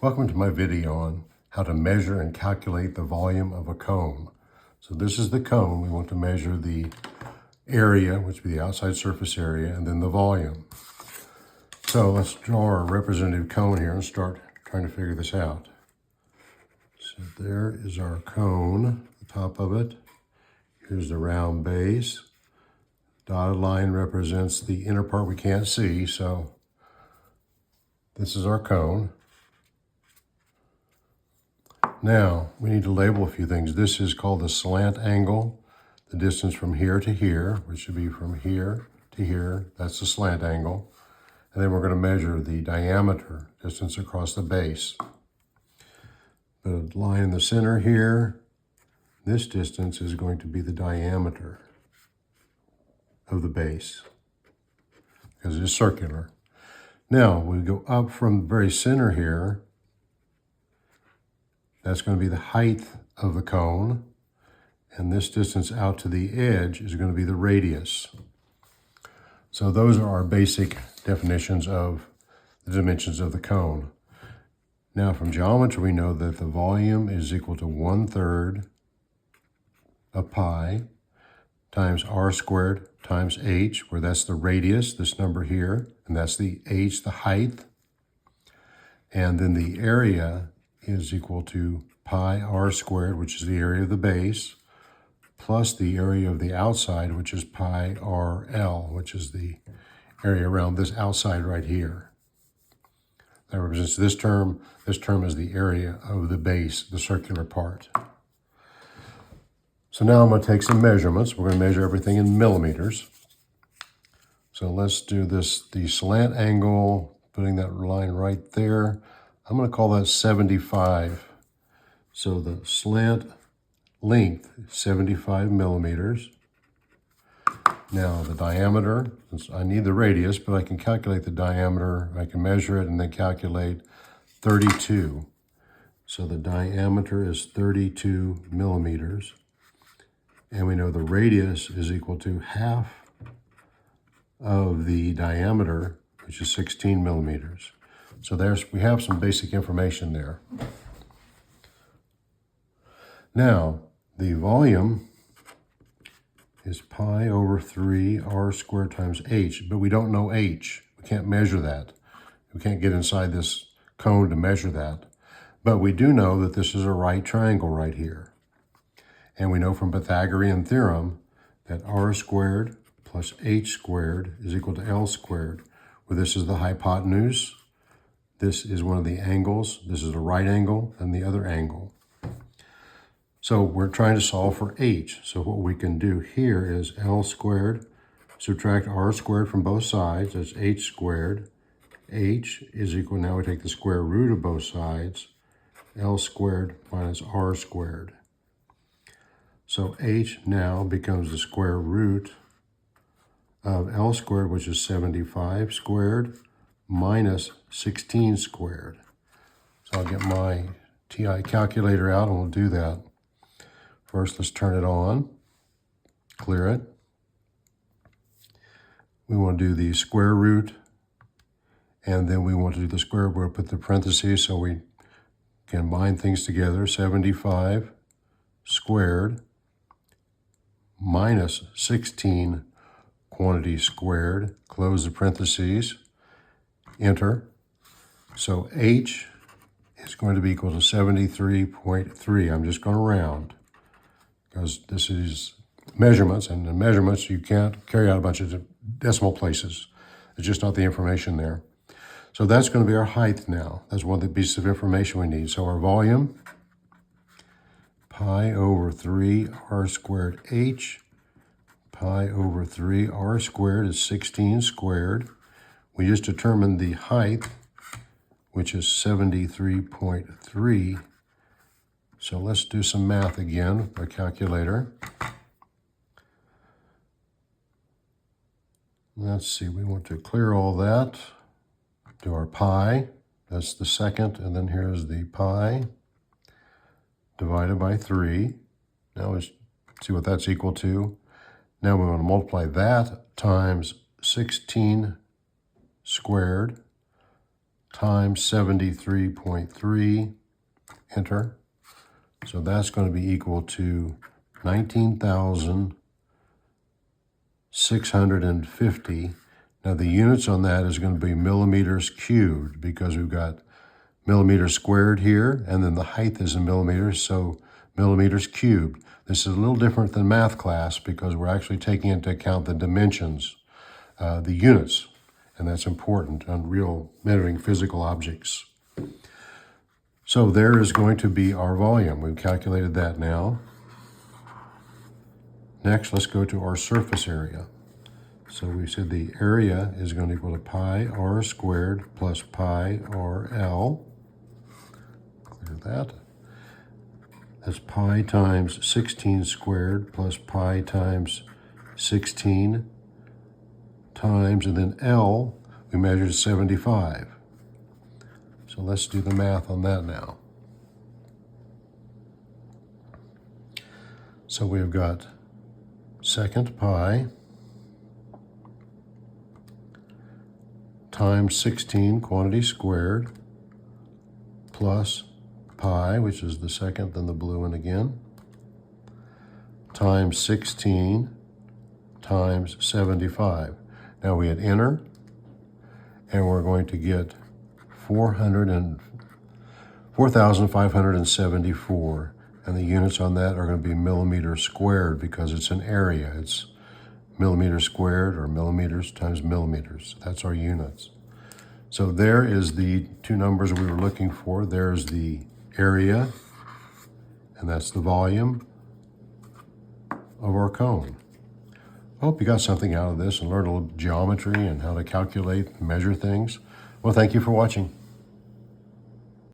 Welcome to my video on how to measure and calculate the volume of a cone. So this is the cone. We want to measure the area, which would be the outside surface area, and then the volume. So let's draw our representative cone here and start trying to figure this out. So there is our cone, the top of it. Here's the round base. Dotted line represents the inner part we can't see, so this is our cone. Now, we need to label a few things. This is called the slant angle, the distance from here to here, which should be from here to here. That's the slant angle. And then we're going to measure the diameter, distance across the base. Put a line in the center here. This distance is going to be the diameter of the base, because it is circular. Now, we go up from the very center here. That's going to be the height of the cone, and this distance out to the edge is going to be the radius. So those are our basic definitions of the dimensions of the cone. Now from geometry we know that the volume is equal to 1/3 of pi times r squared times h, where that's the radius, this number here, and that's the h, the height. And then the area is equal to pi r squared, which is the area of the base, plus the area of the outside, which is pi r l, which is the area around this outside right here. That represents this term. This term is the area of the base, the circular part. So now I'm going to take some measurements. We're going to measure everything in millimeters. So let's do this, the slant angle, putting that line right there. I'm going to call that 75. So the slant length is 75 millimeters. Now the diameter, since I need the radius, but I can calculate the diameter. I can measure it and then calculate 32. So the diameter is 32 millimeters. And we know the radius is equal to half of the diameter, which is 16 millimeters. So we have some basic information there. Now, the volume is pi over 3 r squared times h, but we don't know h. We can't measure that. We can't get inside this cone to measure that. But we do know that this is a right triangle right here. And we know from Pythagorean theorem that r squared plus h squared is equal to l squared, where this is the hypotenuse. This is one of the angles. This is a right angle and the other angle. So we're trying to solve for h. So what we can do here is l squared, subtract r squared from both sides. That's h squared. H is equal, now we take the square root of both sides, l squared minus r squared. So h now becomes the square root of l squared, which is 75 squared, minus 16 squared. So I'll get my TI calculator out and we'll do that. First, let's turn it on, clear it. We want to do the square root, and then we want to do the square root. We'll put the parentheses so we can bind things together. 75 squared minus 16 quantity squared, close the parentheses, enter. So h is going to be equal to 73.3. I'm just going to round, because this is measurements, and in measurements you can't carry out a bunch of decimal places. It's just not the information there. So that's going to be our height now. That's one of the pieces of information we need. So our volume, pi over 3 r squared h. Pi over 3 r squared is 16 squared. We just determined the height, which is 73.3. So let's do some math again with our calculator. Let's see, we want to clear all that. Do our pi, that's the second, and then here's the pi divided by 3. Now let's see what that's equal to. Now we want to multiply that times 16 squared times 73.3, enter. So that's going to be equal to 19,650. Now the units on that is going to be millimeters cubed because we've got millimeters squared here, and then the height is in millimeters, so millimeters cubed. This is a little different than math class because we're actually taking into account the dimensions, the units, and that's important on real measuring physical objects. So there is going to be our volume. We've calculated that now. Next, let's go to our surface area. So we said the area is going to equal to pi r squared plus pi r L. Clear that. That's pi times 16 squared plus pi times 16 times, and then L, we measured 75. So let's do the math on that now. So we've got second pi times 16, quantity squared, plus pi, which is the second, then the blue one again, times 16 times 75. Now we hit enter, and we're going to get 4,574, and the units on that are going to be millimeters squared because it's an area. It's millimeters squared or millimeters times millimeters. That's our units. So there is the two numbers we were looking for. There's the area, and that's the volume of our cone. I hope you got something out of this and learned a little geometry and how to calculate and measure things. Well, thank you for watching.